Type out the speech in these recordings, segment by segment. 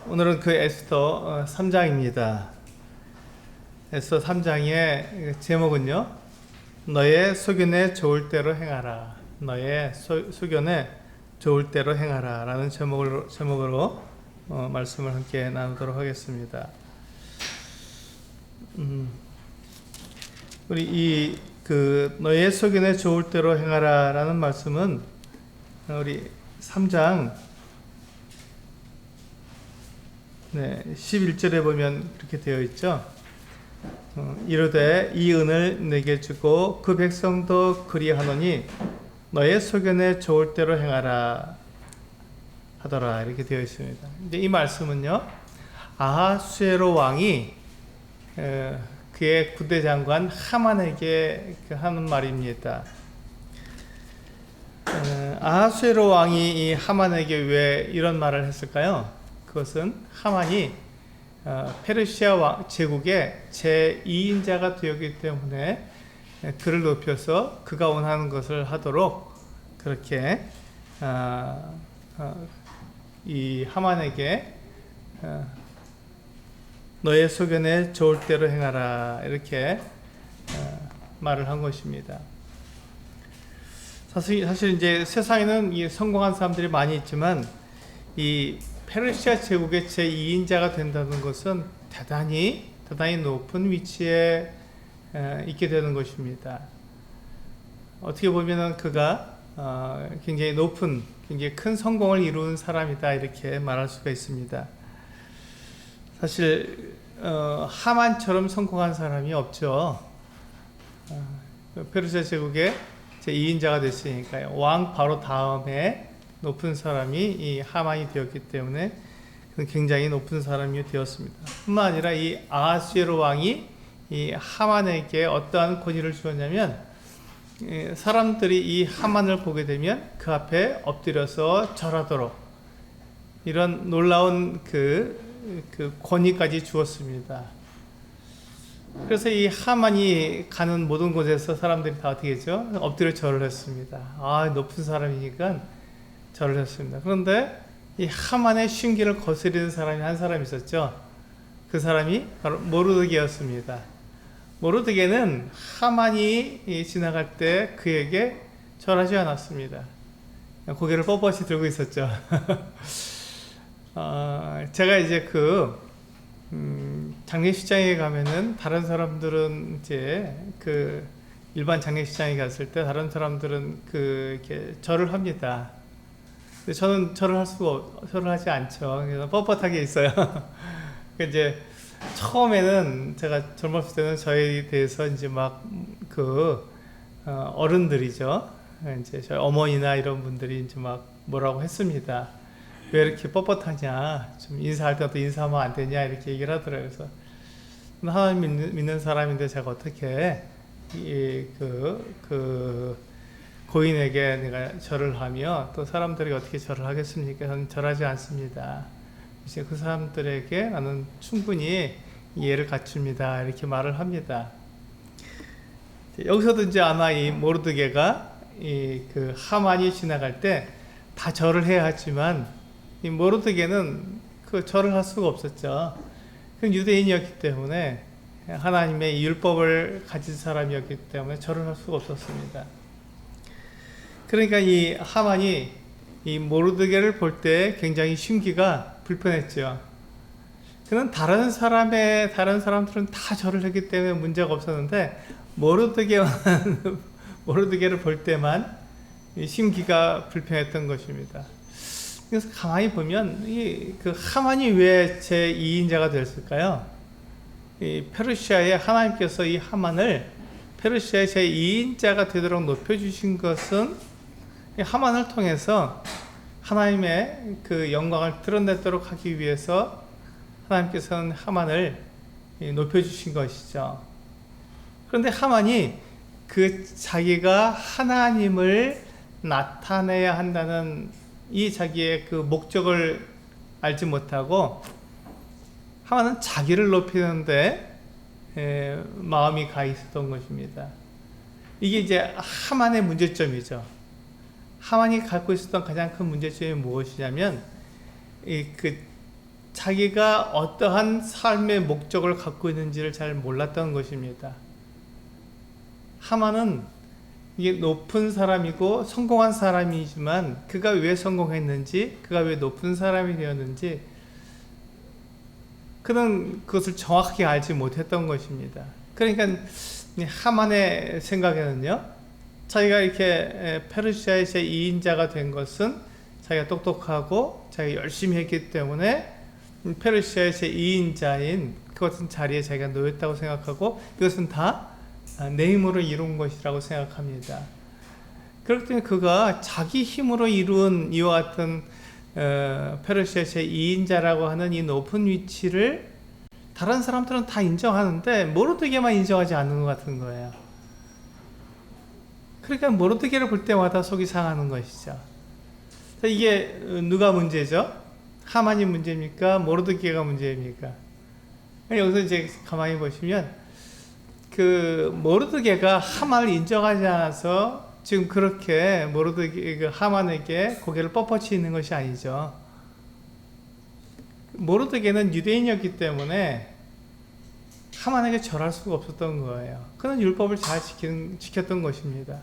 오늘은 그 에스더 3장입니다. 에스더 3장의 제목은요, 너의 소견에 좋을 대로 행하라. 너의 소견에 좋을 대로 행하라 라는 제목으로 말씀을 함께 나누도록 하겠습니다. 우리 너의 소견에 좋을 대로 행하라 라는 말씀은 우리 3장 11절에 보면 그렇게 되어 있죠. 이르되 이 은을 내게 주고 그 백성도 그리하노니 너의 소견에 좋을 대로 행하라 하더라, 이렇게 되어 있습니다. 이제 이 말씀은요, 아하수에로 왕이 그의 군대장관 하만에게 하는 말입니다. 아하수에로 왕이 이 하만에게 왜 이런 말을 했을까요? 그것은 하만이 페르시아 제국의 제2인자가 되었기 때문에 그를 높여서 그가 원하는 것을 하도록 그렇게 이 하만에게 너의 소견에 좋을 대로 행하라, 이렇게 말을 한 것입니다. 사실 이제 세상에는 이 성공한 사람들이 많이 있지만 이 페르시아 제국의 제2인자가 된다는 것은 대단히 높은 위치에 있게 되는 것입니다. 어떻게 보면은 그가 굉장히 굉장히 큰 성공을 이룬 사람이다, 이렇게 말할 수가 있습니다. 사실 하만처럼 성공한 사람이 없죠. 페르시아 제국의 제2인자가 됐으니까요. 왕 바로 다음에 높은 사람이 이 하만이 되었기 때문에 굉장히 높은 사람이 되었습니다. 뿐만 아니라 이 아하수에로 왕이 이 하만에게 어떠한 권위를 주었냐면, 사람들이 이 하만을 보게 되면 그 앞에 엎드려서 절하도록, 이런 놀라운 그 권위까지 주었습니다. 그래서 이 하만이 가는 모든 곳에서 사람들이 다 어떻게 했죠? 엎드려 절을 했습니다. 높은 사람이니까 절을 했습니다. 그런데 이 하만의 신기를 거스리는 사람이 한 사람 있었죠. 그 사람이 바로 모르드게였습니다. 모르드게는 하만이 지나갈 때 그에게 절하지 않았습니다. 고개를 뻣뻣이 들고 있었죠. 제가 이제 장례식장에 가면은 다른 사람들은 이제 일반 장례식장에 갔을 때 다른 사람들은 이렇게 절을 합니다. 근데 저는 절을 하지 않죠. 그래서 뻣뻣하게 있어요. 이제 처음에는 제가 젊었을 때는 저에 대해서 이제 어른들이죠. 이제 저희 어머니나 이런 분들이 이제 뭐라고 했습니다. 왜 이렇게 뻣뻣하냐? 좀 인사할 때도 인사하면 안 되냐? 이렇게 얘기를 하더라고요. 그래서 하나님 믿는 사람인데 제가 어떻게 고인에게 내가 절을 하며 또 사람들이 어떻게 절을 하겠습니까? 저는 절하지 않습니다. 이제 그 사람들에게 나는 충분히 이해를 갖춥니다, 이렇게 말을 합니다. 여기서도 이제 아마 이 모르드게가 하만이 지나갈 때 다 절을 해야 하지만 이 모르드게는 그 절을 할 수가 없었죠. 그 유대인이었기 때문에 하나님의 율법을 가진 사람이었기 때문에 절을 할 수가 없었습니다. 그러니까 이 하만이 이 모르드게를 볼 때 굉장히 심기가 불편했죠. 그는 다른 사람들은 다 절을 했기 때문에 문제가 없었는데 모르드게를 볼 때만 심기가 불편했던 것입니다. 그래서 가만히 보면 하만이 왜 제2인자가 됐을까요? 이 페르시아의 하나님께서 이 하만을 페르시아의 제2인자가 되도록 높여주신 것은 하만을 통해서 하나님의 영광을 드러내도록 하기 위해서 하나님께서는 하만을 높여주신 것이죠. 그런데 하만이 자기가 하나님을 나타내야 한다는 이 자기의 목적을 알지 못하고 하만은 자기를 높이는데 마음이 가 있었던 것입니다. 이게 이제 하만의 문제점이죠. 하만이 갖고 있었던 가장 큰 문제점이 무엇이냐면 자기가 어떠한 삶의 목적을 갖고 있는지를 잘 몰랐던 것입니다. 하만은 이게 높은 사람이고 성공한 사람이지만 그가 왜 성공했는지, 그가 왜 높은 사람이 되었는지 그는 그것을 정확하게 알지 못했던 것입니다. 그러니까 하만의 생각에는요, 자기가 이렇게 페르시아의 제2인자가 된 것은 자기가 똑똑하고 자기가 열심히 했기 때문에 페르시아의 제2인자인 그 같은 자리에 자기가 놓였다고 생각하고, 이것은 다 내 힘으로 이룬 것이라고 생각합니다. 그렇기 때문에 그가 자기 힘으로 이룬 이와 같은 페르시아 제2인자라고 하는 이 높은 위치를 다른 사람들은 다 인정하는데 모르드게만 인정하지 않는 것 같은 거예요. 그러니까 모르드게를 볼 때마다 속이 상하는 것이죠. 이게 누가 문제죠? 하만이 문제입니까? 모르드게가 문제입니까? 여기서 이제 가만히 보시면 그 모르드게가 하만을 인정하지 않아서 지금 그렇게 모르드게 하만에게 고개를 뻣뻣이 있는 것이 아니죠. 모르드게는 유대인이었기 때문에 하만에게 절할 수가 없었던 거예요. 그는 율법을 잘 지켰던 것입니다.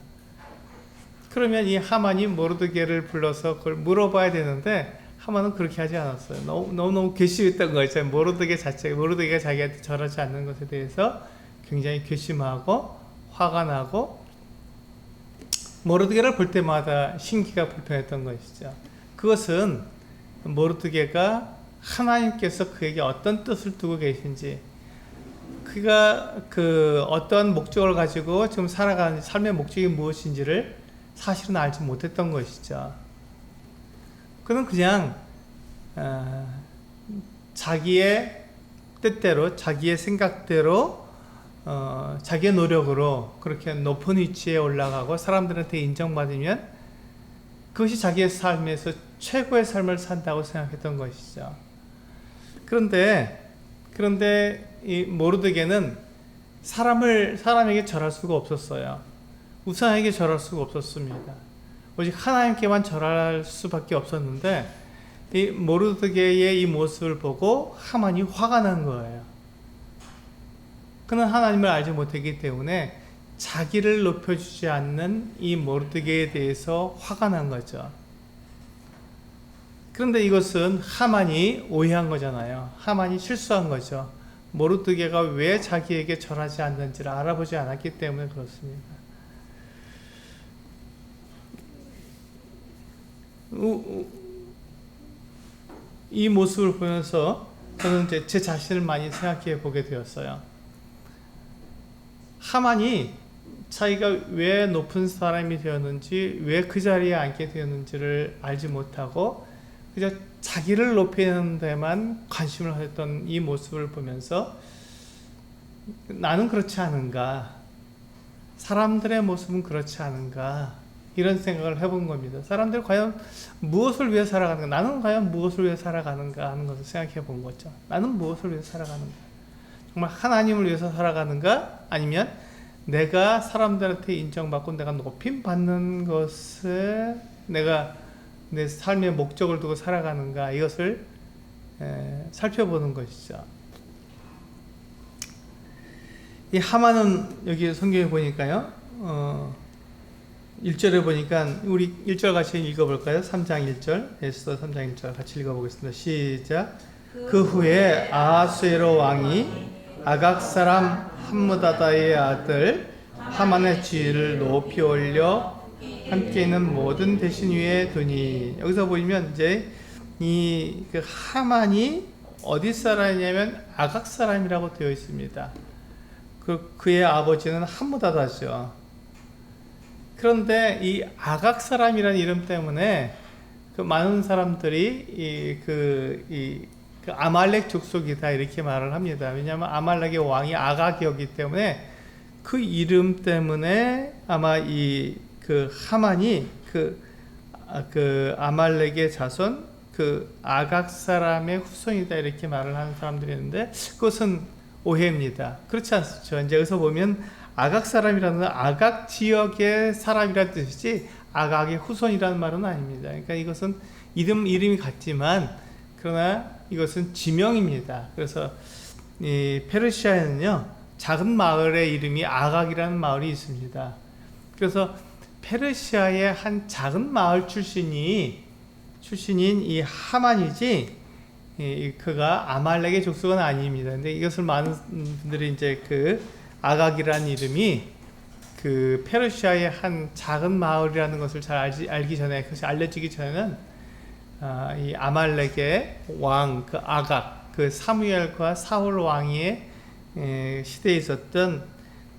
그러면 이 하만이 모르드게를 불러서 그걸 물어봐야 되는데 하만은 그렇게 하지 않았어요. 너무 괘씸했던 거죠. 모르드게가 자기한테 절하지 않는 것에 대해서 굉장히 괘씸하고 화가 나고 모르드게를 볼 때마다 심기가 불편했던 것이죠. 그것은 모르드게가 하나님께서 그에게 어떤 뜻을 두고 계신지, 그가 그 어떤 목적을 가지고 지금 살아가는 삶의 목적이 무엇인지를 사실은 알지 못했던 것이죠. 그는 그냥 자기의 뜻대로, 자기의 생각대로, 자기의 노력으로 그렇게 높은 위치에 올라가고 사람들한테 인정받으면 그것이 자기의 삶에서 최고의 삶을 산다고 생각했던 것이죠. 그런데 이 모르드게는 사람에게 절할 수가 없었어요. 우상에게 절할 수가 없었습니다. 오직 하나님께만 절할 수밖에 없었는데 이 모르드게의 이 모습을 보고 하만이 화가 난 거예요. 그는 하나님을 알지 못했기 때문에 자기를 높여주지 않는 이 모르드게에 대해서 화가 난 거죠. 그런데 이것은 하만이 오해한 거잖아요. 하만이 실수한 거죠. 모르드게가 왜 자기에게 절하지 않는지를 알아보지 않았기 때문에 그렇습니다. 이 모습을 보면서 저는 제 자신을 많이 생각해 보게 되었어요. 하만이 자기가 왜 높은 사람이 되었는지, 왜 그 자리에 앉게 되었는지를 알지 못하고 그저 자기를 높이는 데만 관심을 했던 이 모습을 보면서 나는 그렇지 않은가, 사람들의 모습은 그렇지 않은가, 이런 생각을 해본 겁니다. 사람들 과연 무엇을 위해 살아가는가, 나는 과연 무엇을 위해 살아가는가 하는 것을 생각해 본 거죠. 나는 무엇을 위해 살아가는가, 정말 하나님을 위해서 살아가는가, 아니면 내가 사람들한테 인정받고 내가 높임 받는 것을 내가 내 삶의 목적을 두고 살아가는가, 이것을 살펴보는 것이죠. 이 하만은 여기 성경에 보니까요, 1절에 보니까 우리 1절 같이 읽어볼까요? 3장 1절, 에스더 3장 1절 같이 읽어보겠습니다. 시작. 그 후에 아하수에로 왕이 아각 사람 함므다다의 아들 하만의 지위를 높이 올려 함께 있는 모든 대신 위에 두니. 여기서 보시면 이제 이 그 하만이 어디 사람이냐면 아각 사람이라고 되어 있습니다. 그의 아버지는 함므다다죠. 그런데 이 아각 사람이라는 이름 때문에 그 많은 사람들이 그 아말렉 족속이다 이렇게 말을 합니다. 왜냐하면 아말렉의 왕이 아각이었기 때문에 그 이름 때문에 아마 그 하만이 그 아말렉의 자손, 그 아각 사람의 후손이다 이렇게 말을 하는 사람들이 있는데 그것은 오해입니다. 그렇지 않죠. 이제 여기서 보면 아각 사람이라는 건 아각 지역의 사람이라는 뜻이지 아각의 후손이라는 말은 아닙니다. 그러니까 이것은 이름이 같지만 그러나 이것은 지명입니다. 그래서 이 페르시아에는요 작은 마을의 이름이 아각이라는 마을이 있습니다. 그래서 페르시아의 한 작은 마을 출신인 이 하만이지 그가 아말렉의 족속은 아닙니다. 근데 이것을 많은 분들이 이제 그 아각이라는 이름이 그 페르시아의 한 작은 마을이라는 것을 잘 알기 전에, 그것이 알려지기 전에는 이 아말렉의 왕, 그 아각, 그 사무엘과 사울 왕의 시대에 있었던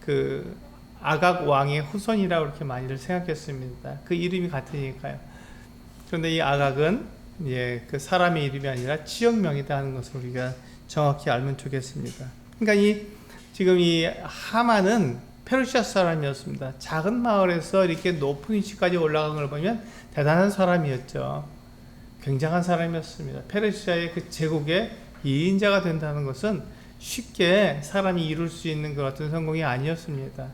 그 아각 왕의 후손이라고 이렇게 많이들 생각했습니다. 그 이름이 같으니까요. 그런데 이 아각은 그 사람의 이름이 아니라 지역명이다 하는 것을 우리가 정확히 알면 좋겠습니다. 그러니까 지금 이 하만은 페르시아 사람이었습니다. 작은 마을에서 이렇게 높은 위치까지 올라간 걸 보면 대단한 사람이었죠. 굉장한 사람이었습니다. 페르시아의 그 제국의 2인자가 된다는 것은 쉽게 사람이 이룰 수 있는 것 같은 성공이 아니었습니다.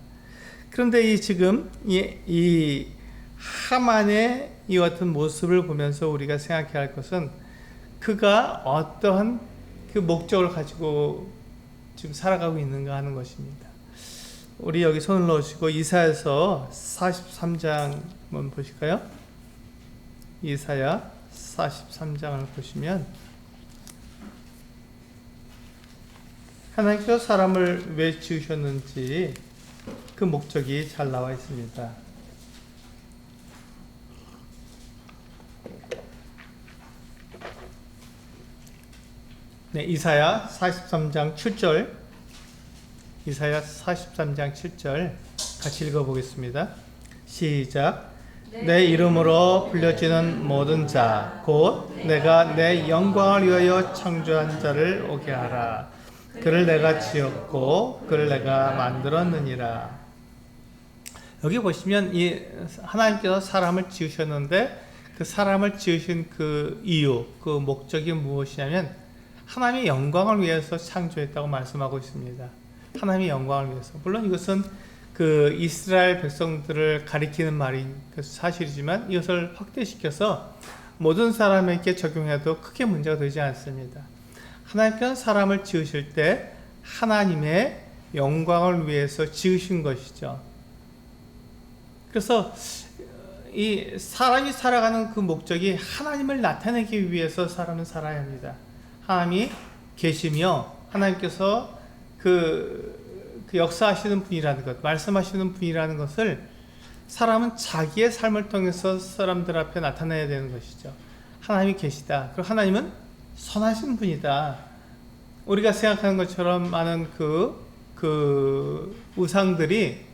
그런데 지금 이 하만의 이 같은 모습을 보면서 우리가 생각해야 할 것은 그가 어떠한 그 목적을 가지고 지금 살아가고 있는가 하는 것입니다. 우리 여기 손을 넣으시고 이사야서 43장 한번 보실까요? 이사야 43장을 보시면 하나님께서 사람을 왜 지으셨는지 그 목적이 잘 나와 있습니다. 네, 이사야 43장 7절, 이사야 43장 7절 같이 읽어보겠습니다. 시작. 내 이름으로 불려지는 모든 자, 곧 내가 내 영광을 위하여 창조한 자를 오게 하라. 그를 내가 지었고 그를 내가 만들었느니라. 여기 보시면 이 하나님께서 사람을 지으셨는데 그 사람을 지으신 그 이유, 그 목적이 무엇이냐면 하나님의 영광을 위해서 창조했다고 말씀하고 있습니다. 하나님의 영광을 위해서. 물론 이것은 그 이스라엘 백성들을 가리키는 말인 것은 사실이지만 이것을 확대시켜서 모든 사람에게 적용해도 크게 문제가 되지 않습니다. 하나님께서 사람을 지으실 때 하나님의 영광을 위해서 지으신 것이죠. 그래서 이 사람이 살아가는 그 목적이 하나님을 나타내기 위해서 사람은 살아야 합니다. 하나님이 계시며 하나님께서 그 역사하시는 분이라는 것, 말씀하시는 분이라는 것을 사람은 자기의 삶을 통해서 사람들 앞에 나타내야 되는 것이죠. 하나님이 계시다. 그리고 하나님은 선하신 분이다. 우리가 생각하는 것처럼 많은 그 우상들이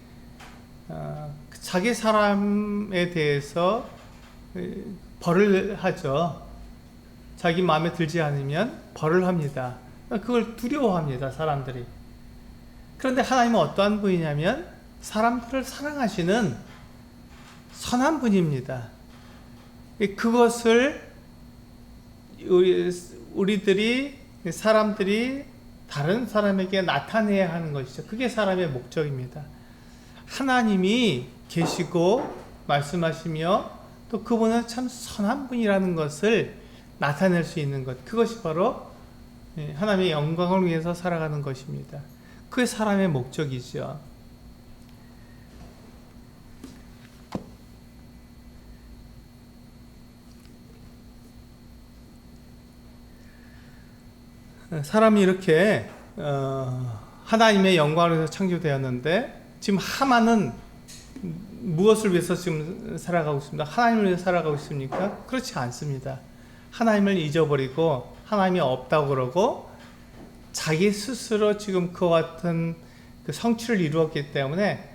자기 사람에 대해서 벌을 하죠. 자기 마음에 들지 않으면 벌을 합니다. 그걸 두려워합니다, 사람들이. 그런데 하나님은 어떠한 분이냐면 사람들을 사랑하시는 선한 분입니다. 그것을 사람들이 다른 사람에게 나타내야 하는 것이죠. 그게 사람의 목적입니다. 하나님이 계시고 말씀하시며 또 그분은 참 선한 분이라는 것을 나타낼 수 있는 것, 그것이 바로 하나님의 영광을 위해서 살아가는 것입니다. 그게 사람의 목적이죠. 사람이 이렇게 하나님의 영광을 위해서 창조되었는데 지금 하만은 무엇을 위해서 지금 살아가고 있습니다? 하나님을 위해서 살아가고 있습니까? 그렇지 않습니다. 하나님을 잊어버리고 하나님이 없다고 그러고 자기 스스로 지금 그와 같은 그 성취를 이루었기 때문에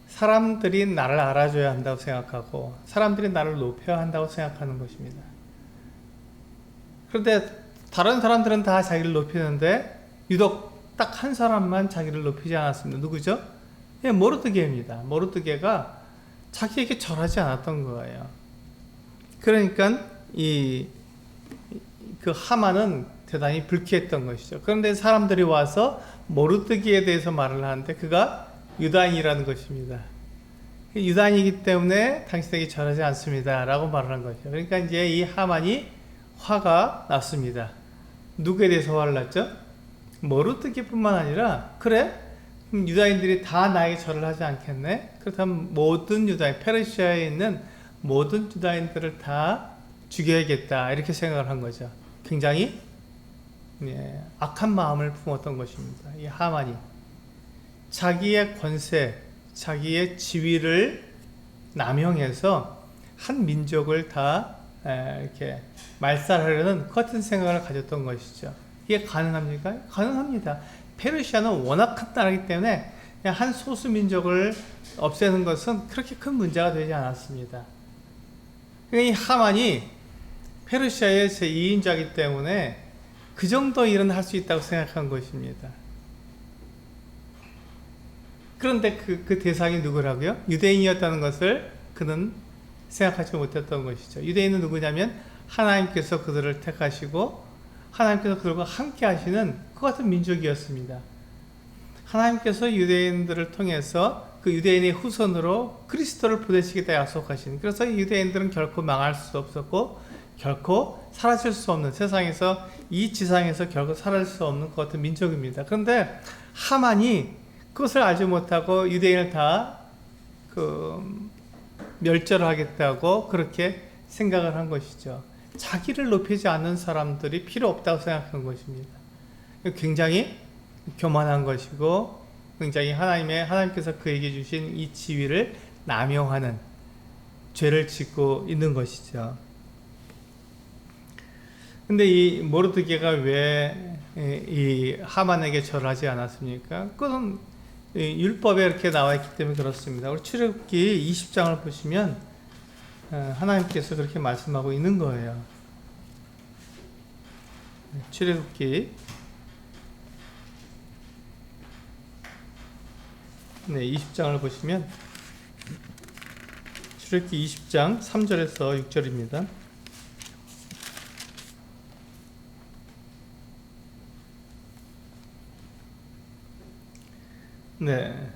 사람들이 나를 알아줘야 한다고 생각하고 사람들이 나를 높여야 한다고 생각하는 것입니다. 그런데 다른 사람들은 다 자기를 높이는데 유독 딱 한 사람만 자기를 높이지 않았습니다. 누구죠? 모르드게입니다. 모르드게가 자기에게 절하지 않았던 거예요. 그러니까 그 하만은 대단히 불쾌했던 것이죠. 그런데 사람들이 와서 모르드게에 대해서 말을 하는데 그가 유다인이라는 것입니다. 유다인이기 때문에 당신에게 절하지 않습니다 라고 말을 한 것이죠. 그러니까 이제 이 하만이 화가 났습니다. 누구에 대해서 화를 났죠? 모르드게뿐만 아니라 그래? 그럼 유다인들이 다 나에게 절을 하지 않겠네? 그렇다면 모든 유다인, 페르시아에 있는 모든 유다인들을 다 죽여야겠다 이렇게 생각을 한 거죠. 굉장히 악한 마음을 품었던 것입니다. 이 하만이 자기의 권세, 자기의 지위를 남용해서 한 민족을 다 이렇게 말살하려는 같은 생각을 가졌던 것이죠. 이게 가능합니까? 가능합니다. 페르시아는 워낙 큰 나라이기 때문에 그냥 한 소수 민족을 없애는 것은 그렇게 큰 문제가 되지 않았습니다. 이 하만이 페르시아의 제2인자이기 때문에 그 정도 일은 할 수 있다고 생각한 것입니다. 그런데 그 대상이 누구라고요? 유대인이었다는 것을 그는 생각하지 못했던 것이죠. 유대인은 누구냐면 하나님께서 그들을 택하시고 하나님께서 그들과 함께 하시는 그 같은 민족이었습니다. 하나님께서 유대인들을 통해서 그 유대인의 후손으로 그리스도를 보내시겠다 약속하신, 그래서 유대인들은 결코 망할 수 없었고 결코 사라질 수 없는, 세상에서 이 지상에서 결코 사라질 수 없는 그 같은 민족입니다. 그런데 하만이 그것을 알지 못하고 유대인을 다 멸절을 하겠다고 그렇게 생각을 한 것이죠. 자기를 높이지 않는 사람들이 필요 없다고 생각한 것입니다. 굉장히 교만한 것이고 굉장히 하나님께서 그에게 주신 이 지위를 남용하는 죄를 짓고 있는 것이죠. 근데 이 모르드게가 왜 이 하만에게 절하지 않았습니까? 그것은 율법에 이렇게 나와 있기 때문에 그렇습니다. 우리 출애굽기 20장을 보시면 하나님께서 그렇게 말씀하고 있는 거예요. 출애굽기 20장을 보시면 출애굽기 20장 3절에서 6절입니다.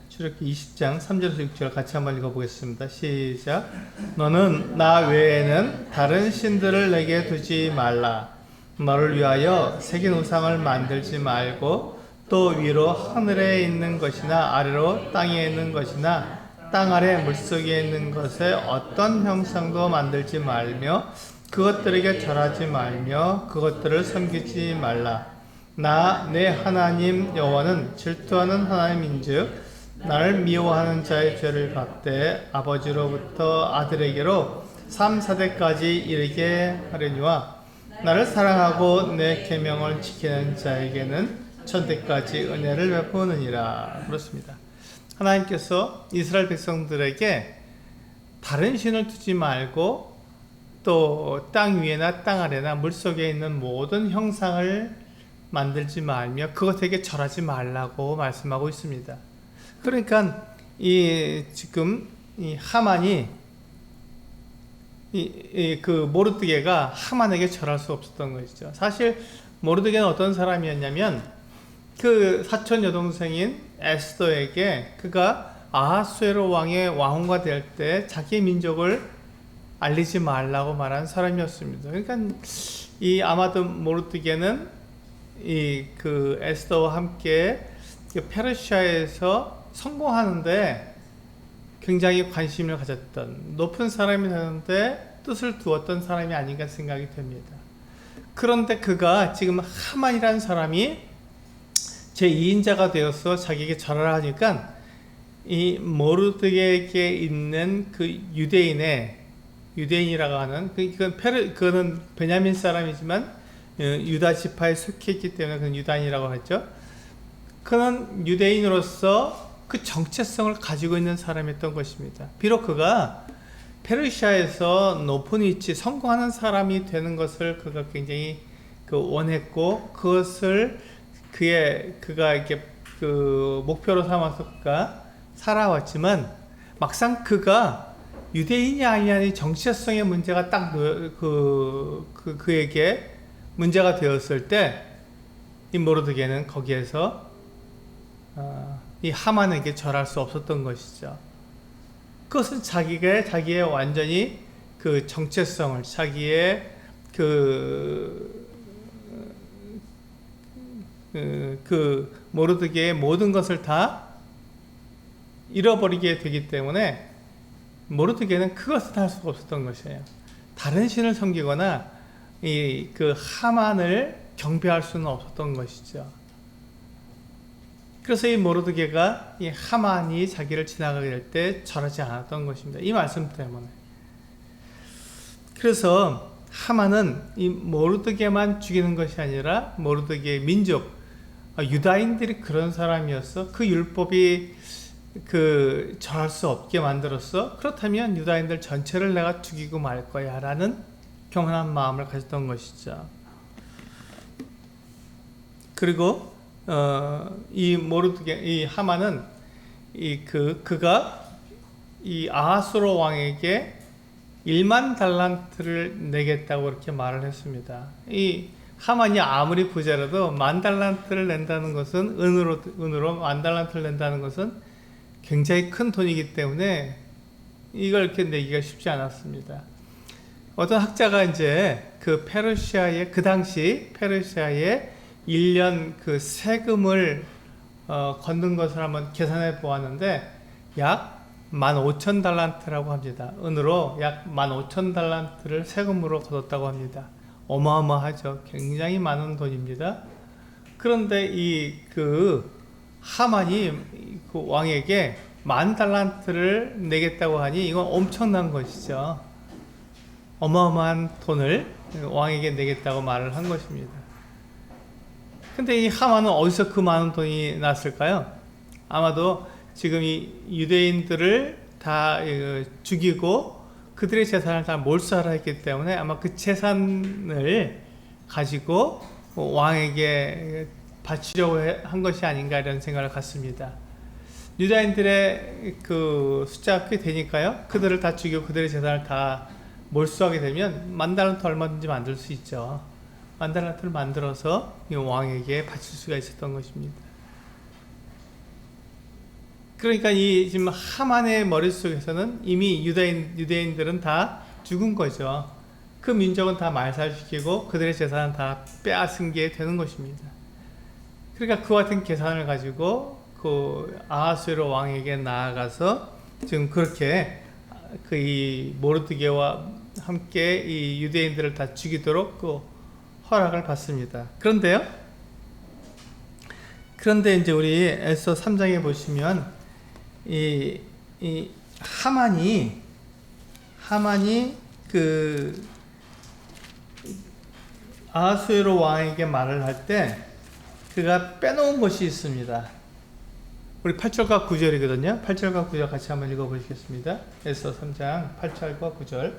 출애굽기 20장 3절에서 6절 같이 한번 읽어보겠습니다. 시작. 너는 나 외에는 다른 신들을 내게 두지 말라. 너를 위하여 새긴 우상을 만들지 말고 또 위로 하늘에 있는 것이나 아래로 땅에 있는 것이나 땅 아래 물속에 있는 것에 어떤 형상도 만들지 말며 그것들에게 절하지 말며 그것들을 섬기지 말라. 나 내 하나님 여호와는 질투하는 하나님인즉 나를 미워하는 자의 죄를 갚되 아버지로부터 아들에게로 3-4대까지 이르게 하려니와 나를 사랑하고 내 계명을 지키는 자에게는 천대까지 은혜를 베푸느니라. 그렇습니다. 하나님께서 이스라엘 백성들에게 다른 신을 두지 말고 또 땅 위에나 땅 아래나 물속에 있는 모든 형상을 만들지 말며 그것에게 절하지 말라고 말씀하고 있습니다. 그러니까 지금 이 하만이 그 모르드게가 하만에게 절할 수 없었던 것이죠. 사실 모르드게는 어떤 사람이었냐면 그 사촌 여동생인 에스더에게 그가 아하수에로 왕의 왕후가 될 때 자기 민족을 알리지 말라고 말한 사람이었습니다. 그러니까 아마도 모르드게는 그 에스더와 함께 페르시아에서 성공하는데 굉장히 관심을 가졌던 높은 사람이 되는데 뜻을 두었던 사람이 아닌가 생각이 됩니다. 그런데 그가 지금 하만이라는 사람이 제2인자가 되어서 자기에게 절하라 하니까 이 모르드게에게 있는 그 유대인이라고 하는 그거는 베냐민 사람이지만 유다 지파에 속해 있기 때문에 그는 유다인이라고 했죠. 그는 유대인으로서 그 정체성을 가지고 있는 사람이었던 것입니다. 비록 그가 페르시아에서 높은 위치, 성공하는 사람이 되는 것을 그가 굉장히 원했고 그것을 그가 이렇게 목표로 삼아서 그가 살아왔지만 막상 그가 유대인이 아니냐는 정체성의 문제가 딱 그에게 문제가 되었을 때 이 모르드게는 거기에서 이 하만에게 절할 수 없었던 것이죠. 그것은 자기의 완전히 그 정체성을 자기의 그 모르드게의 모든 것을 다 잃어버리게 되기 때문에 모르드게는 그것을 할 수가 없었던 것이에요. 다른 신을 섬기거나 이 그 하만을 경배할 수는 없었던 것이죠. 그래서 이 모르드게가 이 하만이 자기를 지나가게 될 때 절하지 않았던 것입니다. 이 말씀 때문에. 그래서 하만은 이 모르드게만 죽이는 것이 아니라 모르드게의 민족, 유다인들이 그런 사람이었어. 그 율법이 그 절할 수 없게 만들었어. 그렇다면 유다인들 전체를 내가 죽이고 말 거야 라는 경건한 마음을 가졌던 것이죠. 그리고 이 모르드게, 이 하만은 그가 이 아하수로 왕에게 1만 달란트를 내겠다고 이렇게 말을 했습니다. 이 하만이 아무리 부자라도 10,000달란트를 낸다는 것은 은으로 10,000달란트를 낸다는 것은 굉장히 큰 돈이기 때문에 이걸 이렇게 내기가 쉽지 않았습니다. 어떤 학자가 이제 그 페르시아의 그 당시 페르시아의 1년 그 세금을 걷는 것을 한번 계산해 보았는데 약 15,000달란트라고 합니다. 은으로 약 15,000달란트를 세금으로 거뒀다고 합니다. 어마어마하죠. 굉장히 많은 돈입니다. 그런데 이 그 하만이 그 왕에게 10,000달란트를 내겠다고 하니 이건 엄청난 것이죠. 어마어마한 돈을 왕에게 내겠다고 말을 한 것입니다. 근데 이 하만은 어디서 그 많은 돈이 났을까요? 아마도 지금 이 유대인들을 다 죽이고 그들의 재산을 다 몰수하라 했기 때문에 아마 그 재산을 가지고 왕에게 바치려고 한 것이 아닌가 이런 생각을 갖습니다. 유다인들의 그 숫자가 꽤 되니까요. 그들을 다 죽이고 그들의 재산을 다 몰수하게 되면 10,000달란트 얼마든지 만들 수 있죠. 10,000달란트를 만들어서 왕에게 바칠 수가 있었던 것입니다. 그러니까 이 지금 하만의 머릿속에서는 이미 유대인들은 다 죽은 거죠. 그 민족은 다 말살시키고 그들의 재산은 다 빼앗은 게 되는 것입니다. 그러니까 그와 같은 계산을 가지고 그 아하수에로 왕에게 나아가서 지금 그렇게 그 이 모르드게와 함께 이 유대인들을 다 죽이도록 그 허락을 받습니다. 그런데 이제 우리 에스더 3장에 보시면 이 하만이 그 아하수에로 왕에게 말을 할 때 그가 빼놓은 것이 있습니다. 우리 8절과 9절이거든요. 8절과 9절 같이 한번 읽어보시겠습니다. 에스더 3장 8절과 9절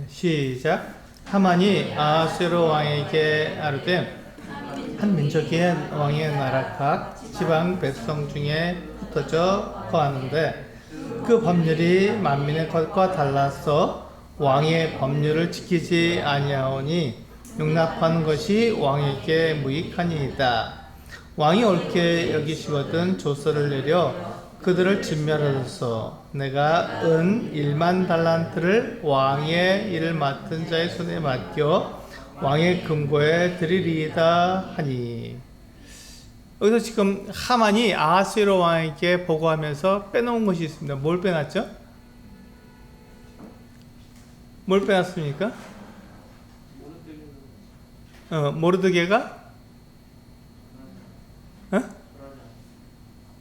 시작. 하만이 아하수에로 왕에게 아뢰되 한 민족이 왕의 나라 각 지방 백성 중에 흩어져 거하는데 그 법률이 만민의 것과 달라서 왕의 법률을 지키지 아니하오니 용납하는 것이 왕에게 무익하니이다. 왕이 옳게 여기시거든 조서를 내려 그들을 진멸하소서. 내가 은 10,000달란트를 왕의 일을 맡은 자의 손에 맡겨 왕의 금고에 드리리이다 하니. 여기서 지금 하만이 아하수에로 왕에게 보고하면서 빼놓은 것이 있습니다. 뭘 빼놨죠? 뭘 빼놨습니까? 모르드게가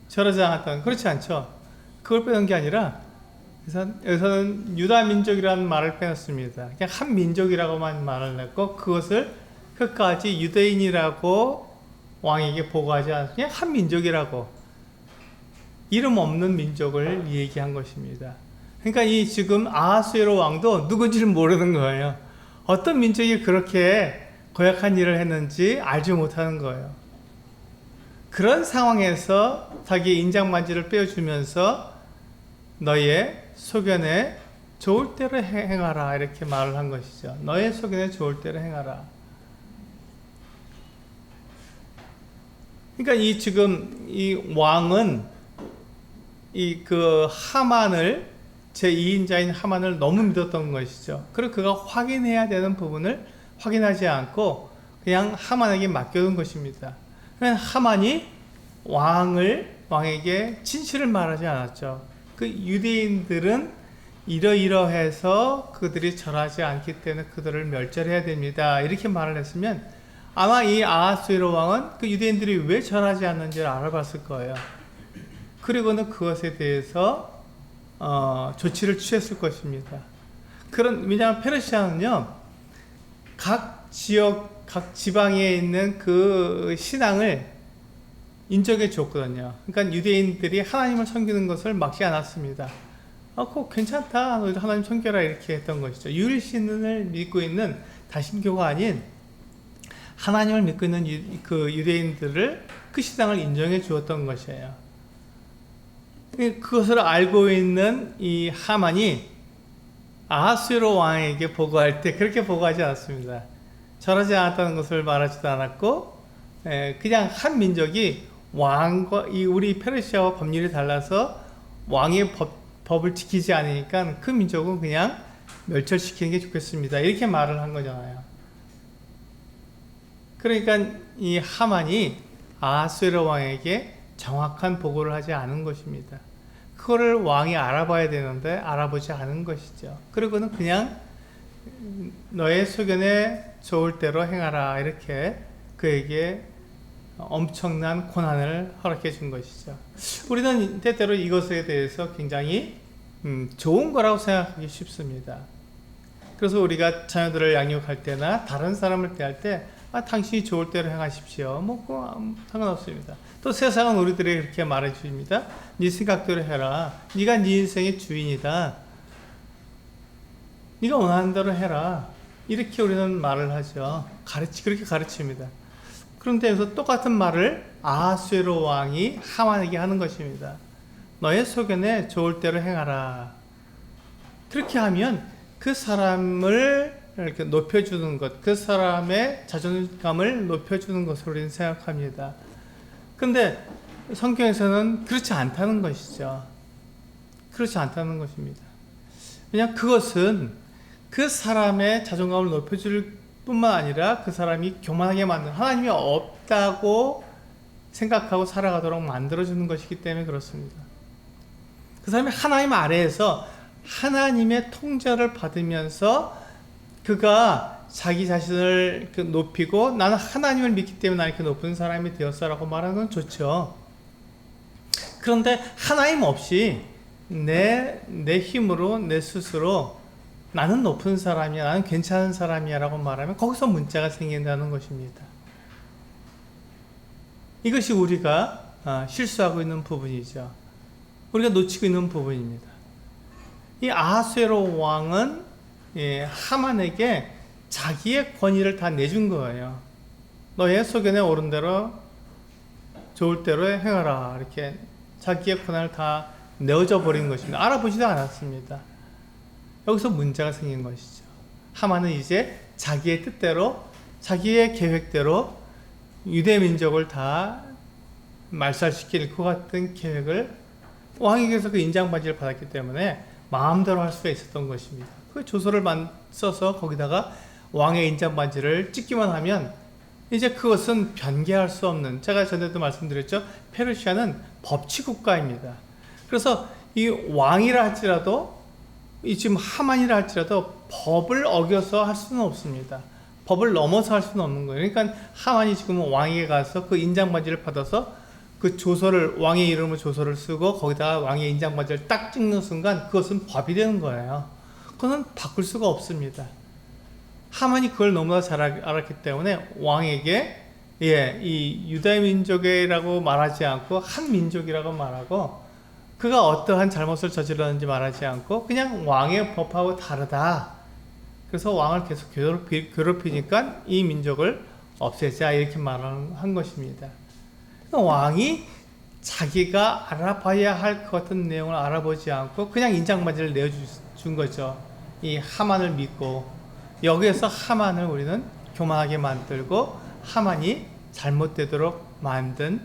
절하지 않았다는, 그렇지 않죠. 그걸 빼놓은 게 아니라 여기서는 유다 민족이라는 말을 빼놨습니다. 그냥 한 민족이라고만 말을 냈고 그것을 끝까지 유대인이라고 왕에게 보고하지 않았고 그냥 한 민족이라고 이름 없는 민족을 얘기한 것입니다. 그러니까 이 지금 아하수에로 왕도 누군지를 모르는 거예요. 어떤 민족이 그렇게 고약한 일을 했는지 알지 못하는 거예요. 그런 상황에서 자기 인장반지를 빼어주면서 너의 소견에 좋을 대로 행하라 이렇게 말을 한 것이죠. 너의 소견에 좋을 대로 행하라. 그러니까 이 지금 이 왕은 이 그 하만을 제2인자인 하만을 너무 믿었던 것이죠. 그리고 그가 확인해야 되는 부분을 확인하지 않고 그냥 하만에게 맡겨둔 것입니다. 하만이 왕에게 진실을 말하지 않았죠. 그 유대인들은 이러이러해서 그들이 절하지 않기 때문에 그들을 멸절해야 됩니다. 이렇게 말을 했으면 아마 이 아하수에로 왕은 그 유대인들이 왜 절하지 않는지를 알아봤을 거예요. 그리고는 그것에 대해서 조치를 취했을 것입니다. 왜냐하면 페르시아는요, 각 지역, 각 지방에 있는 그 신앙을 인정해 줬거든요. 그러니까 유대인들이 하나님을 섬기는 것을 막지 않았습니다. 그거 괜찮다. 너희도 하나님 섬겨라. 이렇게 했던 것이죠. 유일신을 믿고 있는 다신교가 아닌 하나님을 믿고 있는 그 유대인들을 그 신앙을 인정해 주었던 것이에요. 그것을 알고 있는 이 하만이 아하수에로 왕에게 보고할 때 그렇게 보고하지 않았습니다. 절하지 않았다는 것을 말하지도 않았고, 그냥 한 민족이 왕과 우리 페르시아와 법률이 달라서 왕의 법을 지키지 않으니까 그 민족은 그냥 멸절시키는 게 좋겠습니다. 이렇게 말을 한 거잖아요. 그러니까 이 하만이 아하수에로 왕에게 정확한 보고를 하지 않은 것입니다. 그거를 왕이 알아봐야 되는데 알아보지 않은 것이죠. 그리고는 그냥 너의 소견에 좋을 대로 행하라 이렇게 그에게 엄청난 고난을 허락해 준 것이죠. 우리는 때때로 이것에 대해서 굉장히 좋은 거라고 생각하기 쉽습니다. 그래서 우리가 자녀들을 양육할 때나 다른 사람을 대할 때 당신이 좋을 대로 행하십시오. 상관없습니다. 또 세상은 우리들에게 그렇게 말해 줍니다. 네 생각대로 해라. 네가 네 인생의 주인이다. 네가 원하는 대로 해라. 이렇게 우리는 말을 하죠. 그렇게 가르칩니다. 그런데 여기서 똑같은 말을 아하수에로 왕이 하만에게 하는 것입니다. 너의 소견에 좋을 대로 행하라. 그렇게 하면 그 사람을 이렇게 높여주는 것, 그 사람의 자존감을 높여주는 것으로 우리는 생각합니다. 근데 성경에서는 그렇지 않다는 것이죠. 그렇지 않다는 것입니다. 왜냐하면 그것은 그 사람의 자존감을 높여줄 뿐만 아니라 그 사람이 교만하게 만든, 하나님이 없다고 생각하고 살아가도록 만들어주는 것이기 때문에 그렇습니다. 그 사람이 하나님 아래에서 하나님의 통제를 받으면서 그가 자기 자신을 높이고 나는 하나님을 믿기 때문에 나는 이렇게 높은 사람이 되었어라고 말하는 건 좋죠. 그런데 하나님 없이 내 힘으로 내 스스로 나는 높은 사람이야, 나는 괜찮은 사람이야 라고 말하면 거기서 문제가 생긴다는 것입니다. 이것이 우리가 실수하고 있는 부분이죠. 우리가 놓치고 있는 부분입니다. 이 아하수에로 왕은 하만에게 자기의 권위를 다 내준 거예요. 너의 소견에 옳은 대로 좋을 대로 행하라. 이렇게 자기의 권한을 다 내어줘 버린 것입니다. 알아보지도 않았습니다. 여기서 문제가 생긴 것이죠. 하만은 이제 자기의 뜻대로 자기의 계획대로 유대 민족을 다 말살시킬 것 같은 계획을 왕에게서 그 인장반지를 받았기 때문에 마음대로 할 수가 있었던 것입니다. 그 조서를 써서 거기다가 왕의 인장반지를 찍기만 하면 이제 그것은 변개할 수 없는, 제가 전에도 말씀드렸죠. 페르시아는 법치국가입니다. 그래서 이 왕이라 할지라도 지금 하만이라 할지라도 법을 어겨서 할 수는 없습니다. 법을 넘어서 할 수는 없는 거예요. 그러니까 하만이 지금 왕에게 가서 그 인장반지를 받아서 그 조서를, 왕의 이름으로 조서를 쓰고 거기다가 왕의 인장반지를 딱 찍는 순간 그것은 법이 되는 거예요. 그것은 바꿀 수가 없습니다. 하만이 그걸 너무나 잘 알았기 때문에 왕에게 이 유다 민족이라고 말하지 않고 한 민족이라고 말하고 그가 어떠한 잘못을 저질렀는지 말하지 않고 그냥 왕의 법하고 다르다. 그래서 왕을 계속 괴롭히니까 이 민족을 없애자 이렇게 말한 것입니다. 왕이 자기가 알아봐야 할 것 같은 내용을 알아보지 않고 그냥 인장반지를 내어준 거죠. 이 하만을 믿고 여기에서 하만을 우리는 교만하게 만들고 하만이 잘못되도록 만든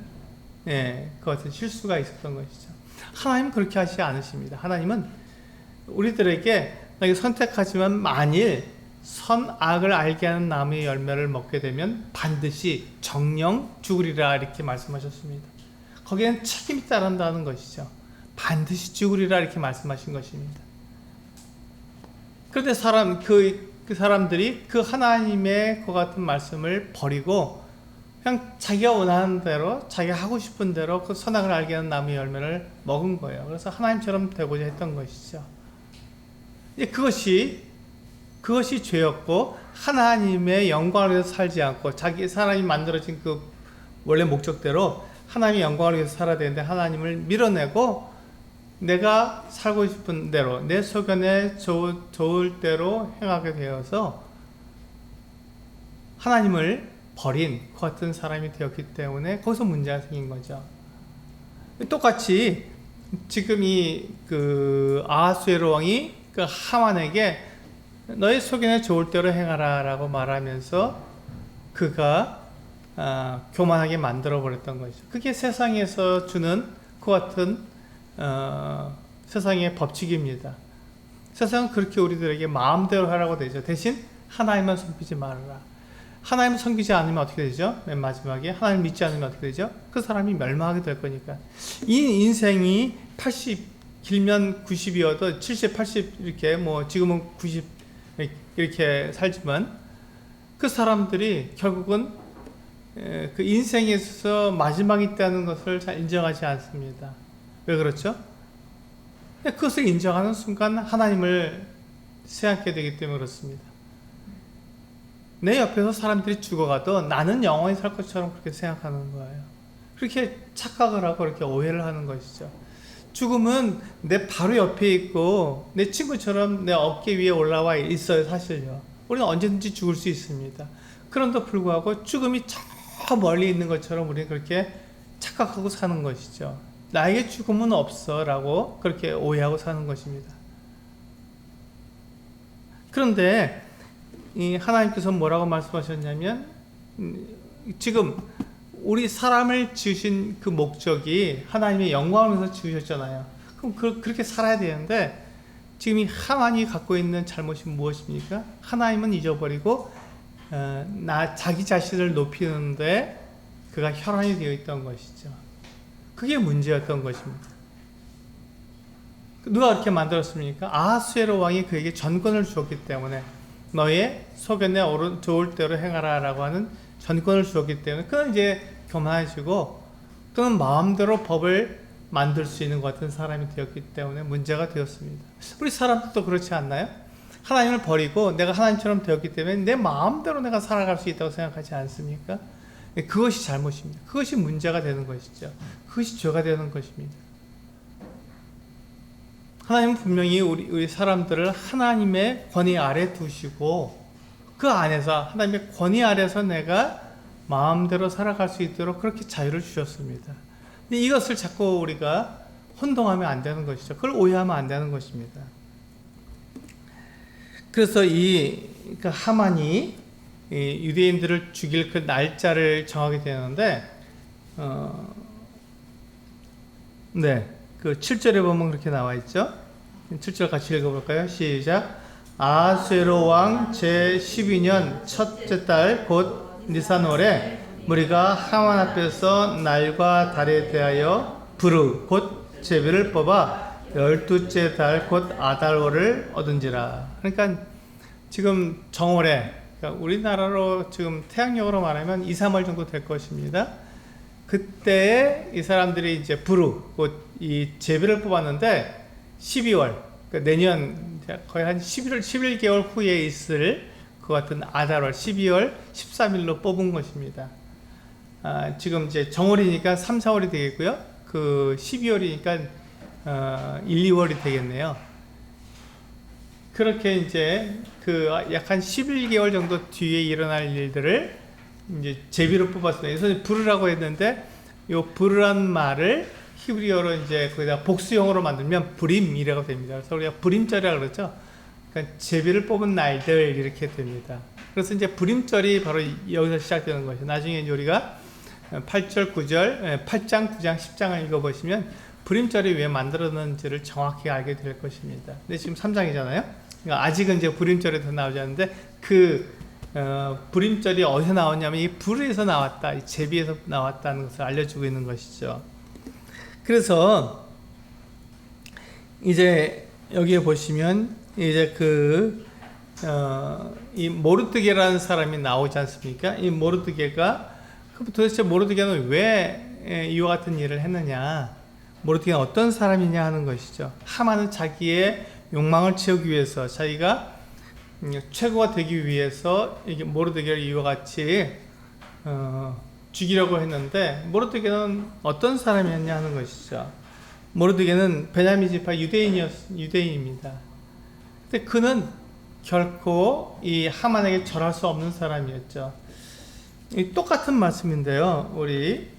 그 같은 실수가 있었던 것이죠. 하나님은 그렇게 하시지 않으십니다. 하나님은 우리들에게 선택하지만 만일 선악을 알게 하는 나무의 열매를 먹게 되면 반드시 정령 죽으리라 이렇게 말씀하셨습니다. 거기에는 책임이 따른다는 것이죠. 반드시 죽으리라 이렇게 말씀하신 것입니다. 그런데 그 사람들이 그 하나님의 그 같은 말씀을 버리고 그냥 자기가 원하는 대로, 자기가 하고 싶은 대로 그 선악을 알게 하는 나무의 열매를 먹은 거예요. 그래서 하나님처럼 되고자 했던 것이죠. 그것이 죄였고, 하나님의 영광을 위해서 살지 않고 사람이 만들어진 그 원래 목적대로 하나님의 영광을 위해서 살아야 되는데 하나님을 밀어내고 내가 살고 싶은 대로, 내 소견에 좋을 대로 행하게 되어서 하나님을 버린 그 같은 사람이 되었기 때문에 거기서 문제가 생긴 거죠. 똑같이 지금 그 아하수에로 왕이 그 하만에게 너의 소견에 좋을 대로 행하라 라고 말하면서 그가 교만하게 만들어 버렸던 것이죠. 그게 세상에서 주는 그 같은 세상의 법칙입니다. 세상은 그렇게 우리들에게 마음대로 하라고 되죠. 대신 하나님만 섬기지 말아라. 하나님을 섬기지 않으면 어떻게 되죠? 맨 마지막에 하나님 믿지 않으면 어떻게 되죠? 그 사람이 멸망하게 될 거니까. 이 인생이 길면 90이어도 70, 80 이렇게 지금은 90 이렇게 살지만 그 사람들이 결국은 그 인생에 있어서 마지막이 있다는 것을 잘 인정하지 않습니다. 왜 그렇죠? 그것을 인정하는 순간 하나님을 생각하게 되기 때문에 그렇습니다. 내 옆에서 사람들이 죽어가도 나는 영원히 살 것처럼 그렇게 생각하는 거예요. 그렇게 착각을 하고 그렇게 오해를 하는 것이죠. 죽음은 내 바로 옆에 있고 내 친구처럼 내 어깨 위에 올라와 있어요. 사실요. 우리는 언제든지 죽을 수 있습니다. 그런데도 불구하고 죽음이 저 멀리 있는 것처럼 우리는 그렇게 착각하고 사는 것이죠. 나에게 죽음은 없어 라고 그렇게 오해하고 사는 것입니다. 그런데 하나님께서 뭐라고 말씀하셨냐면 지금 우리 사람을 지으신 그 목적이 하나님의 영광을 위해서 지으셨잖아요. 그럼 그렇게 살아야 되는데 지금 이 하만이 갖고 있는 잘못이 무엇입니까? 하나님은 잊어버리고 자기 자신을 높이는데 그가 혈안이 되어 있던 것이죠. 그게 문제였던 것입니다. 누가 그렇게 만들었습니까? 아하수에로 왕이 그에게 전권을 주었기 때문에 너의 소견에 좋을 대로 행하라 라고 하는 전권을 주었기 때문에 그는 이제 교만해지고 그는 마음대로 법을 만들 수 있는 것 같은 사람이 되었기 때문에 문제가 되었습니다. 우리 사람들도 그렇지 않나요? 하나님을 버리고 내가 하나님처럼 되었기 때문에 내 마음대로 내가 살아갈 수 있다고 생각하지 않습니까? 그것이 잘못입니다. 그것이 문제가 되는 것이죠. 그것이 죄가 되는 것입니다. 하나님은 분명히 우리 사람들을 하나님의 권위 아래 두시고 그 안에서 하나님의 권위 아래서 내가 마음대로 살아갈 수 있도록 그렇게 자유를 주셨습니다. 근데 이것을 자꾸 우리가 혼동하면 안 되는 것이죠. 그걸 오해하면 안 되는 것입니다. 그래서 그 하만이 유대인들을 죽일 그 날짜를 정하게 되는데 그 7절에 보면 그렇게 나와 있죠. 7절 같이 읽어볼까요? 시작. 아하수에로 왕 제12년 첫째 달 곧 니산월에 무리가 하만 앞에서 날과 달에 대하여 부르 곧 제비를 뽑아 12째 달 곧 아달월을 얻은지라. 그러니까 지금 정월에, 그러니까 우리나라로 지금 태양력으로 말하면 2, 3월 정도 될 것입니다. 그때 이 사람들이 이제 부르 곧 이 제비를 뽑았는데 12월, 그러니까 내년 거의 한 11개월 후에 있을 그 같은 아달월 12월 13일로 뽑은 것입니다. 지금 이제 정월이니까 3, 4월이 되겠고요. 그 12월이니까 1, 2월이 되겠네요. 그렇게 이제 그 약 한 11개월 정도 뒤에 일어날 일들을 이제 제비로 뽑았습니다. 그래서 부르라고 했는데 요 부르란 말을 히브리어로 이제 거기다 복수형으로 만들면 부림이라고 됩니다. 그래서 우리가 부림절이라고 그러죠. 그러니까 제비를 뽑은 날들 이렇게 됩니다. 그래서 이제 부림절이 바로 여기서 시작되는 것이죠. 나중에 이제 우리가 8절, 9절, 8장, 9장, 10장을 읽어보시면 부림절이 왜 만들어졌는지를 정확히 알게 될 것입니다. 근데 지금 3장이잖아요. 그러니까 아직은 이제 불임절이 더 나오지 않는데 그 불임절이 어디서 나왔냐면 이 불에서 나왔다, 이 제비에서 나왔다는 것을 알려주고 있는 것이죠. 그래서 이제 여기에 보시면 이제 이 모르드게라는 사람이 나오지 않습니까? 이 모르드게가 도대체 모르드게는 왜 이와 같은 일을 했느냐? 모르드게는 어떤 사람이냐 하는 것이죠. 하만은 자기의 욕망을 채우기 위해서, 자기가 최고가 되기 위해서 이게 모르드게를 이와 같이 죽이려고 했는데, 모르드게는 어떤 사람이었냐 하는 것이죠. 모르드게는 베냐민 지파 유대인입니다. 근데 그는 결코 이 하만에게 절할 수 없는 사람이었죠. 똑같은 말씀인데요. 우리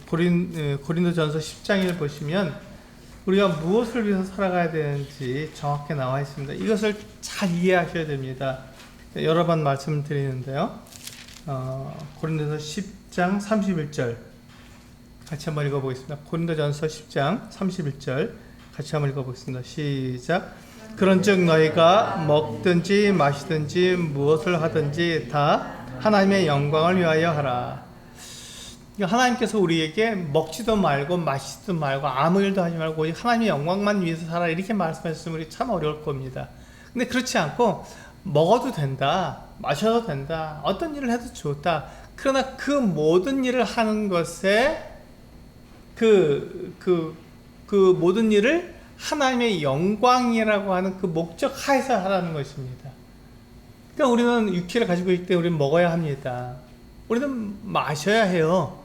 고린도전서 10장을 보시면 우리가 무엇을 위해서 살아가야 되는지 정확히 나와 있습니다. 이것을 잘 이해하셔야 됩니다. 여러 번 말씀드리는데요. 고린도전서 10장 31절 같이 한번 읽어보겠습니다. 고린도전서 10장 31절 같이 한번 읽어보겠습니다. 시작. 그런즉 너희가 먹든지 마시든지 무엇을 하든지 다 하나님의 영광을 위하여 하라. 하나님께서 우리에게 먹지도 말고 마시지도 말고 아무 일도 하지 말고 오직 하나님의 영광만 위해서 살아, 이렇게 말씀하셨으면 우리 참 어려울 겁니다. 근데 그렇지 않고 먹어도 된다, 마셔도 된다, 어떤 일을 해도 좋다. 그러나 그 모든 일을 하는 것에 그 모든 일을 하나님의 영광이라고 하는 그 목적 하에서 하라는 것입니다. 그러니까 우리는 육체를 가지고 있기 때문에 우리는 먹어야 합니다. 우리는 마셔야 해요.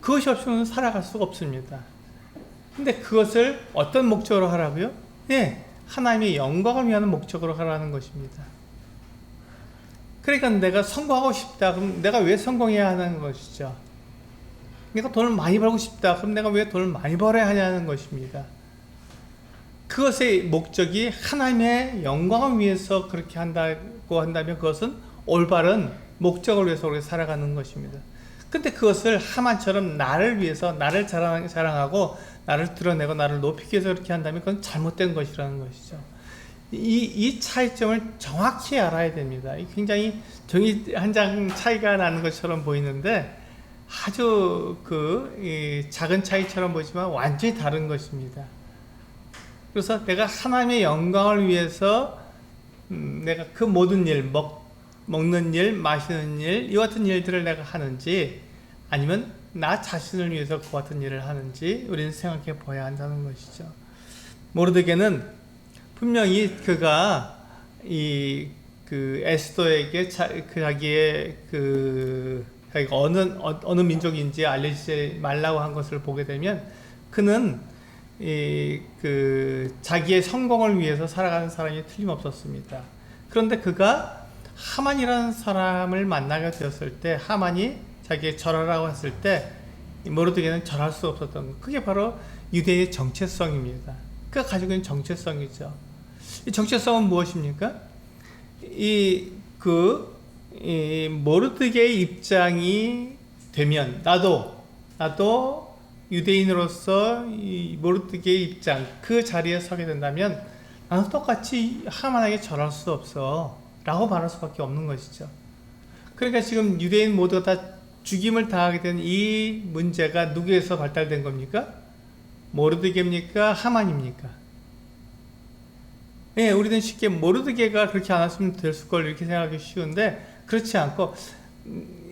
그것이 없으면 살아갈 수가 없습니다. 근데 그것을 어떤 목적으로 하라고요? 예, 하나님의 영광을 위한 목적으로 하라는 것입니다. 그러니까 내가 성공하고 싶다. 그럼 내가 왜 성공해야 하는 것이죠? 내가 돈을 많이 벌고 싶다. 그럼 내가 왜 돈을 많이 벌어야 하냐는 것입니다. 그것의 목적이 하나님의 영광을 위해서 그렇게 한다고 한다면 그것은 올바른 목적을 위해서 우리가 살아가는 것입니다. 근데 그것을 하만처럼 나를 위해서, 나를 자랑하고 나를 드러내고 나를 높이기 위해서 그렇게 한다면 그건 잘못된 것이라는 것이죠. 이 차이점을 정확히 알아야 됩니다. 굉장히 종이 한 장 차이가 나는 것처럼 보이는데 아주 작은 차이처럼 보이지만 완전히 다른 것입니다. 그래서 내가 하나님의 영광을 위해서 내가 그 모든 일, 먹는 일, 마시는 일, 이 같은 일들을 내가 하는지 아니면 나 자신을 위해서 그 같은 일을 하는지 우리는 생각해 봐야 한다는 것이죠. 모르드게는 분명히 그가 에스더에게 자기의 자기가 어느 민족인지 알려주지 말라고 한 것을 보게 되면 그는 자기의 성공을 위해서 살아가는 사람이 틀림없었습니다. 그런데 그가 하만이라는 사람을 만나게 되었을 때, 하만이 자기의 절하라고 했을 때 모르드게는 절할 수 없었던 것. 그게 바로 유대의 정체성입니다. 그가 가지고 있는 정체성이죠. 이 정체성은 무엇입니까? 이 모르드게의 입장이 되면 나도 유대인으로서 이 모르드게의 입장, 그 자리에 서게 된다면 나도 똑같이 하만에게 절할 수 없어 라고 말할 수밖에 없는 것이죠. 그러니까 지금 유대인 모두가 다 죽임을 당하게 된 이 문제가 누구에서 발달된 겁니까? 모르드게입니까? 하만입니까? 예, 우리는 쉽게 모르드게가 그렇게 안 했으면 됐을걸 이렇게 생각하기 쉬운데 그렇지 않고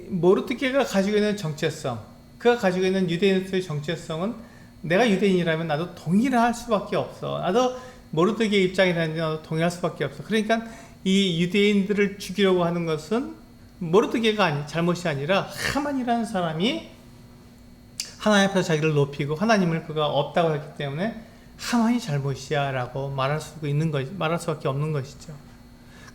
모르드게가 가지고 있는 정체성, 그가 가지고 있는 유대인의 정체성은 내가 유대인이라면 나도 동일할 수밖에 없어. 나도 모르드게의 입장이라는데 나도 동일할 수밖에 없어. 그러니까 이 유대인들을 죽이려고 하는 것은 모르드게가 잘못이 아니라 하만이라는 사람이 하나님 앞에서 자기를 높이고 하나님을 그가 없다고 했기 때문에 하만이 잘못이야 라고 말할 수밖에 없는 것이죠.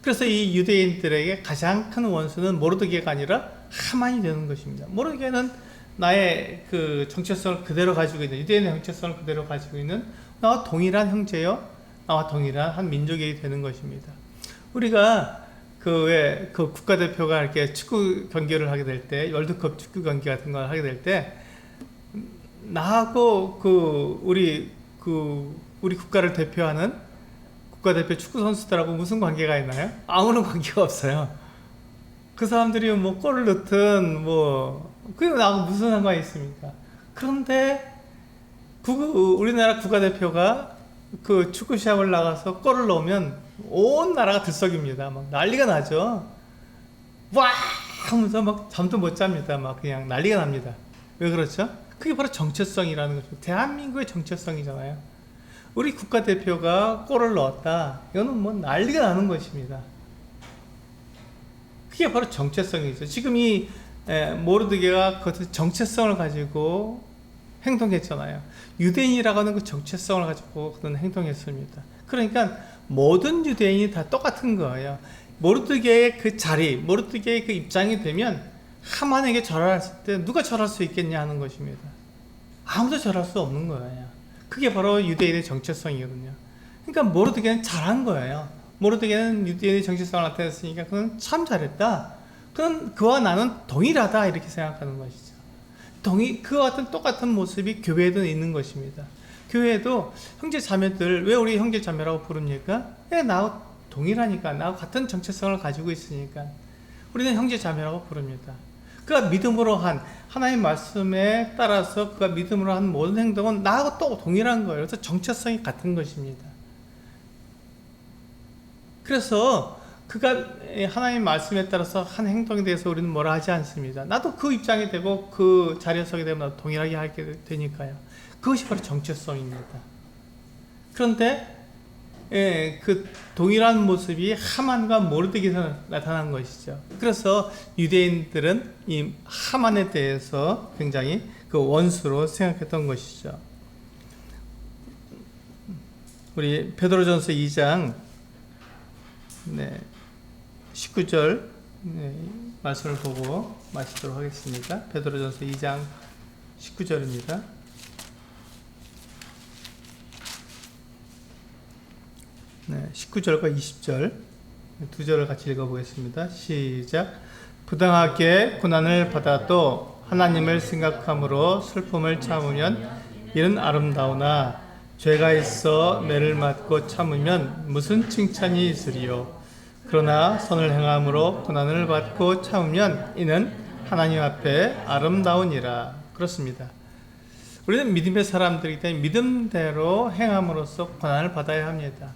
그래서 이 유대인들에게 가장 큰 원수는 모르드게가 아니라 하만이 되는 것입니다. 모르드게는 나의 그 정체성을 그대로 가지고 있는, 유대인의 정체성을 그대로 가지고 있는 나와 동일한 형제요, 나와 동일한 한 민족이 되는 것입니다. 우리가 그 국가대표가 이렇게 축구 경기를 하게 될 때, 월드컵 축구 경기 같은 걸 하게 될 때, 나하고 우리 국가를 대표하는 국가대표 축구 선수들하고 무슨 관계가 있나요? 아무런 관계가 없어요. 그 사람들이 뭐 골을 넣든 그게 나하고 무슨 상관이 있습니까? 그런데 우리나라 국가대표가 그 축구 시합을 나가서 골을 넣으면 온 나라가 들썩입니다. 막 난리가 나죠. 와 하면서 막 잠도 못 잡니다. 막 그냥 난리가 납니다. 왜 그렇죠? 그게 바로 정체성이라는 거죠. 대한민국의 정체성이잖아요. 우리 국가대표가 골을 넣었다. 이거는 뭐 난리가 나는 것입니다. 그게 바로 정체성이죠. 지금 이 모르드게가 그 정체성을 가지고 행동했잖아요. 유대인이라고 하는 그 정체성을 가지고 그는 행동했습니다. 그러니까 모든 유대인이 다 똑같은 거예요. 모르드게의 그 자리, 모르드게의 그 입장이 되면 하만에게 절하했을 때 누가 절할 수 있겠냐 하는 것입니다. 아무도 절할 수 없는 거예요. 그게 바로 유대인의 정체성이거든요. 그러니까 모르드게는 잘한 거예요. 모르드게는 유대인의 정체성을 나타냈으니까 그는 참 잘했다. 그와 나는 동일하다 이렇게 생각하는 것이죠. 그와 같은 똑같은 모습이 교회에도 있는 것입니다. 교회에도 형제 자매들, 왜 우리 형제 자매라고 부릅니까? 나하고 동일하니까, 나하고 같은 정체성을 가지고 있으니까 우리는 형제 자매라고 부릅니다. 그가 믿음으로 한 하나님 말씀에 따라서 그가 믿음으로 한 모든 행동은 나하고 또 동일한 거예요. 그래서 정체성이 같은 것입니다. 그래서 그가 하나님 말씀에 따라서 한 행동에 대해서 우리는 뭐라 하지 않습니다. 나도 그 입장이 되고 그 자리에 서게 되면 나도 동일하게 하게 되니까요. 그것이 바로 정체성입니다. 그런데 그 동일한 모습이 하만과 모르드게에서 나타난 것이죠. 그래서 유대인들은 이 하만에 대해서 굉장히 그 원수로 생각했던 것이죠. 우리 베드로전서 2장 19절 말씀을 보고 마치도록 하겠습니다. 베드로전서 2장 19절입니다. 19절과 20절 두 절을 같이 읽어보겠습니다. 시작. 부당하게 고난을 받아도 하나님을 생각함으로 슬픔을 참으면 이는 아름다우나 죄가 있어 매를 맞고 참으면 무슨 칭찬이 있으리요. 그러나 선을 행함으로 고난을 받고 참으면 이는 하나님 앞에 아름다우니라. 그렇습니다. 우리는 믿음의 사람들이기 때문에 믿음대로 행함으로써 고난을 받아야 합니다.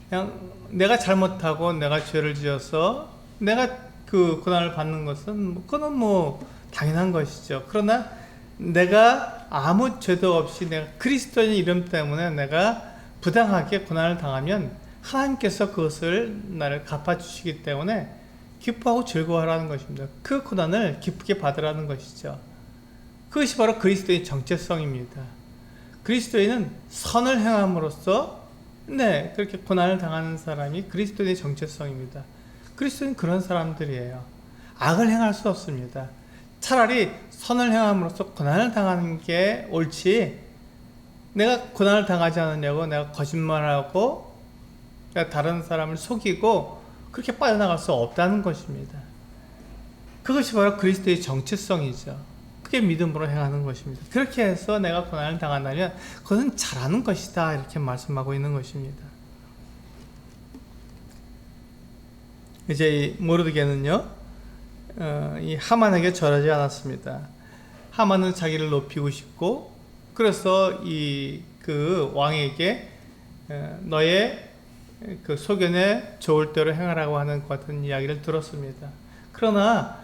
그냥 내가 잘못하고 내가 죄를 지어서 내가 그 고난을 받는 것은 그건 뭐 당연한 것이죠. 그러나 내가 아무 죄도 없이 내가 그리스도의 이름 때문에 내가 부당하게 고난을 당하면 하나님께서 그것을 나를 갚아주시기 때문에 기뻐하고 즐거워하라는 것입니다. 그 고난을 기쁘게 받으라는 것이죠. 그것이 바로 그리스도의 정체성입니다. 그리스도인은 선을 행함으로써 그렇게 고난을 당하는 사람이 그리스도의 정체성입니다. 그리스도는 그런 사람들이에요. 악을 행할 수 없습니다. 차라리 선을 행함으로써 고난을 당하는 게 옳지, 내가 고난을 당하지 않으려고 내가 거짓말하고 내가 다른 사람을 속이고 그렇게 빠져나갈 수 없다는 것입니다. 그것이 바로 그리스도의 정체성이죠. 그게 믿음으로 행하는 것입니다. 그렇게 해서 내가 고난을 당한다면 그것은 잘하는 것이다 이렇게 말씀하고 있는 것입니다. 이제 모르드게는요 이 하만에게 절하지 않았습니다. 하만은 자기를 높이고 싶고 그래서 그 왕에게 너의 그 소견에 좋을 대로 행하라고 하는 것 같은 이야기를 들었습니다. 그러나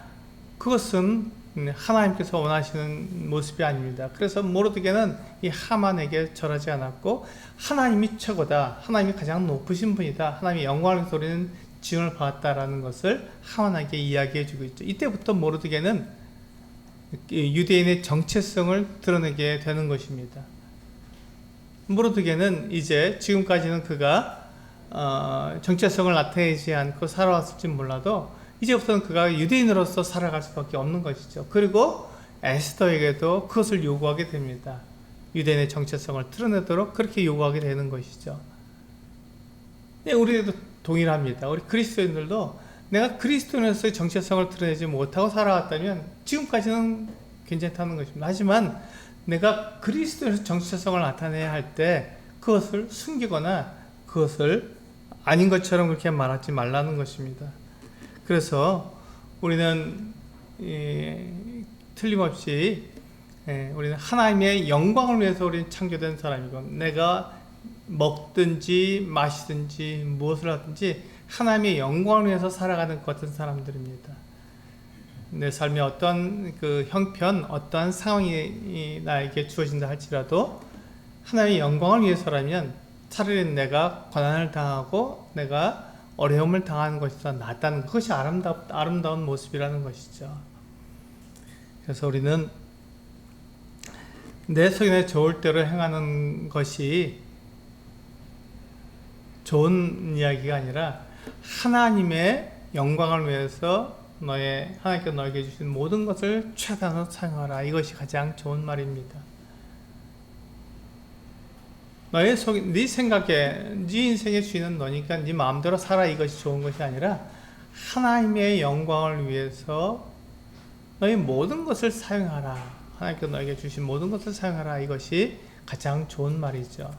그것은 하나님께서 원하시는 모습이 아닙니다. 그래서 모르드게는 이 하만에게 절하지 않았고 하나님이 최고다, 하나님이 가장 높으신 분이다, 하나님의 영광을 돌리는 지원을 받았다라는 것을 하만에게 이야기해주고 있죠. 이때부터 모르드게는 유대인의 정체성을 드러내게 되는 것입니다. 모르드게는 이제 지금까지는 그가 정체성을 나타내지 않고 살아왔을지 몰라도 이제부터는 그가 유대인으로서 살아갈 수밖에 없는 것이죠. 그리고 에스더에게도 그것을 요구하게 됩니다. 유대인의 정체성을 드러내도록 그렇게 요구하게 되는 것이죠. 우리도 동일합니다. 우리 그리스도인들도 내가 그리스도인으로서의 정체성을 드러내지 못하고 살아왔다면 지금까지는 괜찮다는 것입니다. 하지만 내가 그리스도인으로서 정체성을 나타내야 할 때 그것을 숨기거나 그것을 아닌 것처럼 그렇게 말하지 말라는 것입니다. 그래서 우리는 틀림없이 우리는 하나님의 영광을 위해서 우리는 창조된 사람이고, 내가 먹든지 마시든지 무엇을 하든지 하나님의 영광을 위해서 살아가는 것 같은 사람들입니다. 내 삶에 어떤 그 형편, 어떠한 상황이 나에게 주어진다 할지라도 하나님의 영광을 위해서라면 차라리 내가 고난을 당하고 내가 어려움을 당하는 것이 더 낫다는 것이 아름다운 모습이라는 것이죠. 그래서 우리는 내 속에 좋을 대로 행하는 것이 좋은 이야기가 아니라 하나님의 영광을 위해서 하나님께서 너에게 주신 모든 것을 최대한으로 사용하라. 이것이 가장 좋은 말입니다. 네 생각에, 네 인생의 주인은 너니까 네 마음대로 살아, 이것이 좋은 것이 아니라 하나님의 영광을 위해서 너의 모든 것을 사용하라. 하나님께서 너에게 주신 모든 것을 사용하라. 이것이 가장 좋은 말이죠.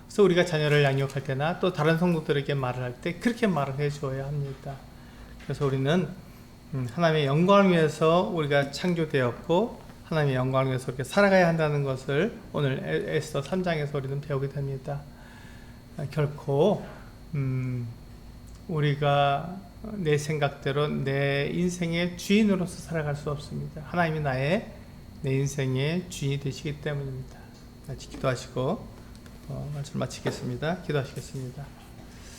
그래서 우리가 자녀를 양육할 때나 또 다른 성도들에게 말을 할 때 그렇게 말을 해줘야 합니다. 그래서 우리는 하나님의 영광을 위해서 우리가 창조되었고 하나님의 영광을 위해서 이렇게 살아가야 한다는 것을 오늘 에스더 3장에서 우리는 배우게 됩니다. 결코 우리가 내 생각대로 내 인생의 주인으로서 살아갈 수 없습니다. 하나님이 내 인생의 주인이 되시기 때문입니다. 같이 기도하시고 말씀 마치겠습니다. 기도하시겠습니다.